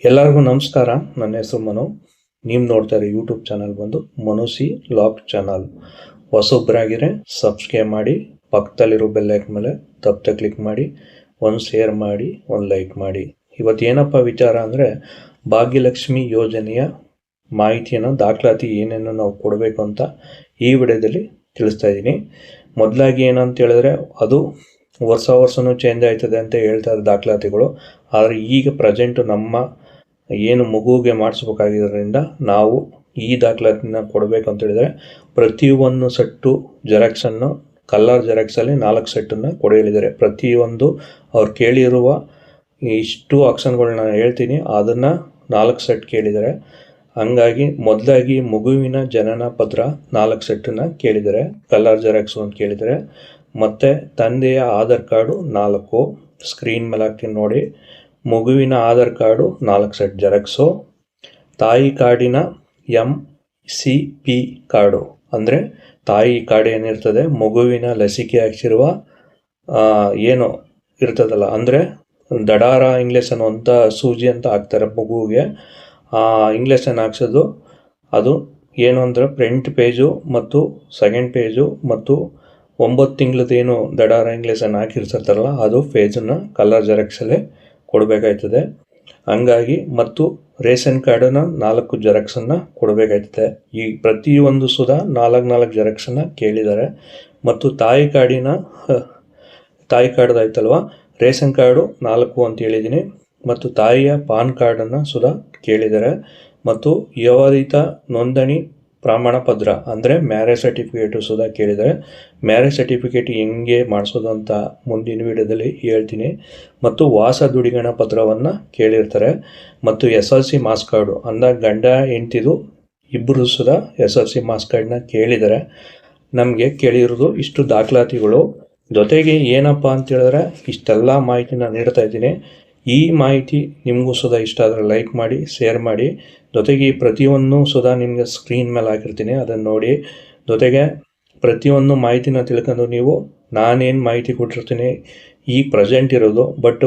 ಎಲ್ಲರಿಗೂ ನಮಸ್ಕಾರ. ನನ್ನ ಹೆಸರು ಮನು. ನೀವು ನೋಡ್ತಾ ಇರೋ ಯೂಟ್ಯೂಬ್ ಚಾನಲ್ ಬಂದು ಮನುಸಿ ಲಾಗ್ ಚಾನಲ್. ಹೊಸೊಬ್ಬರಾಗಿದ್ರೆ ಸಬ್ಸ್ಕ್ರೈಬ್ ಮಾಡಿ, ಪಕ್ಕದಲ್ಲಿರೋ ಬೆಲ್ಲೈಕನ್ ಮೇಲೆ ತಪ್ಪದೆ ಕ್ಲಿಕ್ ಮಾಡಿ, ಒಂದು ಶೇರ್ ಮಾಡಿ, ಒಂದು ಲೈಕ್ ಮಾಡಿ. ಇವತ್ತು ಏನಪ್ಪ ವಿಚಾರ ಅಂದರೆ, ಭಾಗ್ಯಲಕ್ಷ್ಮಿ ಯೋಜನೆಯ ಮಾಹಿತಿಯನ್ನು, ದಾಖಲಾತಿ ಏನೇನು ನಾವು ಕೊಡಬೇಕು ಅಂತ ಈ ವಿಡಿಯೋದಲ್ಲಿ ತಿಳಿಸ್ತಾ ಇದ್ದೀನಿ. ಮೊದಲಾಗಿ ಏನಂತ ಹೇಳಿದ್ರೆ, ಅದು ವರ್ಷನೂ ಚೇಂಜ್ ಆಯ್ತದೆ ಅಂತ ಹೇಳ್ತಾರೆ ದಾಖಲಾತಿಗಳು. ಆದರೆ ಈಗ ಪ್ರೆಸೆಂಟು ನಮ್ಮ ಏನು ಮಗುವಿಗೆ ಮಾಡಿಸ್ಬೇಕಾಗಿರೋದ್ರಿಂದ ನಾವು ಈ ದಾಖಲಾತಿನ ಕೊಡಬೇಕು ಅಂತ ಹೇಳಿದರೆ, ಪ್ರತಿಯೊಂದು ಸೆಟ್ಟು ಜೆರಾಕ್ಸನ್ನು ಕಲರ್ ಜೆರಾಕ್ಸಲ್ಲಿ 4 ಸೆಟ್ಟನ್ನು ಕೊಡಿಯಲಿದ್ದಾರೆ. ಪ್ರತಿಯೊಂದು ಅವ್ರು ಕೇಳಿರುವ ಇಷ್ಟು ಆಪ್ಷನ್ಗಳನ್ನ ಹೇಳ್ತೀನಿ, ಅದನ್ನು 4 ಸೆಟ್ ಕೇಳಿದ್ದಾರೆ. ಹಂಗಾಗಿ ಮೊದಲಾಗಿ ಮಗುವಿನ ಜನನ ಪತ್ರ 4 ಸೆಟ್ಟನ್ನು ಕೇಳಿದ್ದಾರೆ, ಕಲರ್ ಜೆರಾಕ್ಸು ಅಂತ ಕೇಳಿದ್ದಾರೆ. ಮತ್ತು ತಂದೆಯ ಆಧಾರ್ ಕಾರ್ಡು 4 ಸ್ಕ್ರೀನ್ ಮೇಲೆ ಹಾಕ್ತೀನಿ ನೋಡಿ. ಮಗುವಿನ ಆಧಾರ್ ಕಾರ್ಡು 4 ಸೆಟ್ ಜೆರಾಕ್ಸು. ತಾಯಿ ಕಾರ್ಡಿನ MCP ಕಾರ್ಡು ಅಂದರೆ ತಾಯಿ ಕಾರ್ಡ್ ಏನಿರ್ತದೆ, ಮಗುವಿನ ಲಸಿಕೆ ಹಾಕ್ಸಿರುವ ಏನು ಇರ್ತದಲ್ಲ, ಅಂದರೆ ದಡಾರ ಇಂಗ್ಲೇಷನ್ ಅಂತ ಸೂಜಿ ಅಂತ ಹಾಕ್ತಾರೆ ಮಗುವಿಗೆ. ಇಂಗ್ಲೇಷನ್ ಹಾಕ್ಸೋದು ಅದು ಏನು ಅಂದರೆ ಫ್ರಂಟ್ ಪೇಜು ಮತ್ತು ಸೆಕೆಂಡ್ ಪೇಜು ಮತ್ತು 9 ತಿಂಗಳದ್ದೇನು ದಡಾರ ಇಂಗ್ಲೇಷನ್ ಹಾಕಿರ್ತಾರಲ್ಲ, ಅದು ಪೇಜನ್ನು ಕಲರ್ ಜೆರಾಕ್ಸಲ್ಲೇ ಕೊಡಬೇಕಾಯ್ತದೆ. ಹಂಗಾಗಿ ಮತ್ತು ರೇಷನ್ ಕಾರ್ಡನ್ನ 4 ಜೆರಾಕ್ಸನ್ನು ಕೊಡಬೇಕಾಯ್ತದೆ. ಈ ಪ್ರತಿಯೊಂದು ಸುಧಾ 4 ಜೆರಾಕ್ಸನ್ನು ಕೇಳಿದ್ದಾರೆ. ಮತ್ತು ತಾಯಿ ಕಾರ್ಡ್ದಾಯ್ತಲ್ವ, ರೇಷನ್ ಕಾರ್ಡು 4 ಅಂತ ಹೇಳಿದ್ದೀನಿ. ಮತ್ತು ತಾಯಿಯ ಪಾನ್ ಕಾರ್ಡನ್ನು ಸುಧಾ ಕೇಳಿದ್ದಾರೆ. ಮತ್ತು ವಿವಾಹಿತ ನೋಂದಣಿ ಪ್ರಮಾಣ ಪತ್ರ ಅಂದರೆ ಮ್ಯಾರೇಜ್ ಸರ್ಟಿಫಿಕೇಟು ಸುಧಾ ಕೇಳಿದ್ದಾರೆ. ಮ್ಯಾರೇಜ್ ಸರ್ಟಿಫಿಕೇಟ್ ಹೆಂಗೆ ಮಾಡಿಸೋದು ಅಂತ ಮುಂದಿನ ವಿಡಿಯೋದಲ್ಲಿ ಹೇಳ್ತೀನಿ. ಮತ್ತು ವಾಸ ದುಡಿಗಣ ಪತ್ರವನ್ನು ಕೇಳಿರ್ತಾರೆ. ಮತ್ತು SLC ಮಾಸ್ ಕಾರ್ಡು ಅಂದಾಗ ಗಂಡ ಹೆಂಡ್ತಿದು ಇಬ್ಬರು ಸುಧಾ SLC ಮಾಸ್ ಕಾರ್ಡನ್ನ ಕೇಳಿದ್ದಾರೆ. ನಮಗೆ ಕೇಳಿರೋದು ಇಷ್ಟು ದಾಖಲಾತಿಗಳು. ಜೊತೆಗೆ ಏನಪ್ಪ ಅಂತ ಹೇಳಿದ್ರೆ, ಇಷ್ಟೆಲ್ಲ ಮಾಹಿತಿನ ನೀಡ್ತಾ ಇದ್ದೀನಿ. ಈ ಮಾಹಿತಿ ನಿಮಗೂ ಸುಧಾ ಇಷ್ಟ ಆದರೆ ಲೈಕ್ ಮಾಡಿ, ಶೇರ್ ಮಾಡಿ. ಜೊತೆಗೆ ಈ ಪ್ರತಿಯೊಂದು ಸುಧಾ ನಿಮಗೆ ಸ್ಕ್ರೀನ್ ಮೇಲೆ ಹಾಕಿರ್ತೀನಿ, ಅದನ್ನು ನೋಡಿ. ಜೊತೆಗೆ ಪ್ರತಿಯೊಂದು ಮಾಹಿತಿನ ತಿಳ್ಕೊಂಡು ನೀವು ನಾನೇನು ಮಾಹಿತಿ ಕೊಟ್ಟಿರ್ತೀನಿ ಈ ಪ್ರೆಸೆಂಟ್ ಇರೋದು, ಬಟ್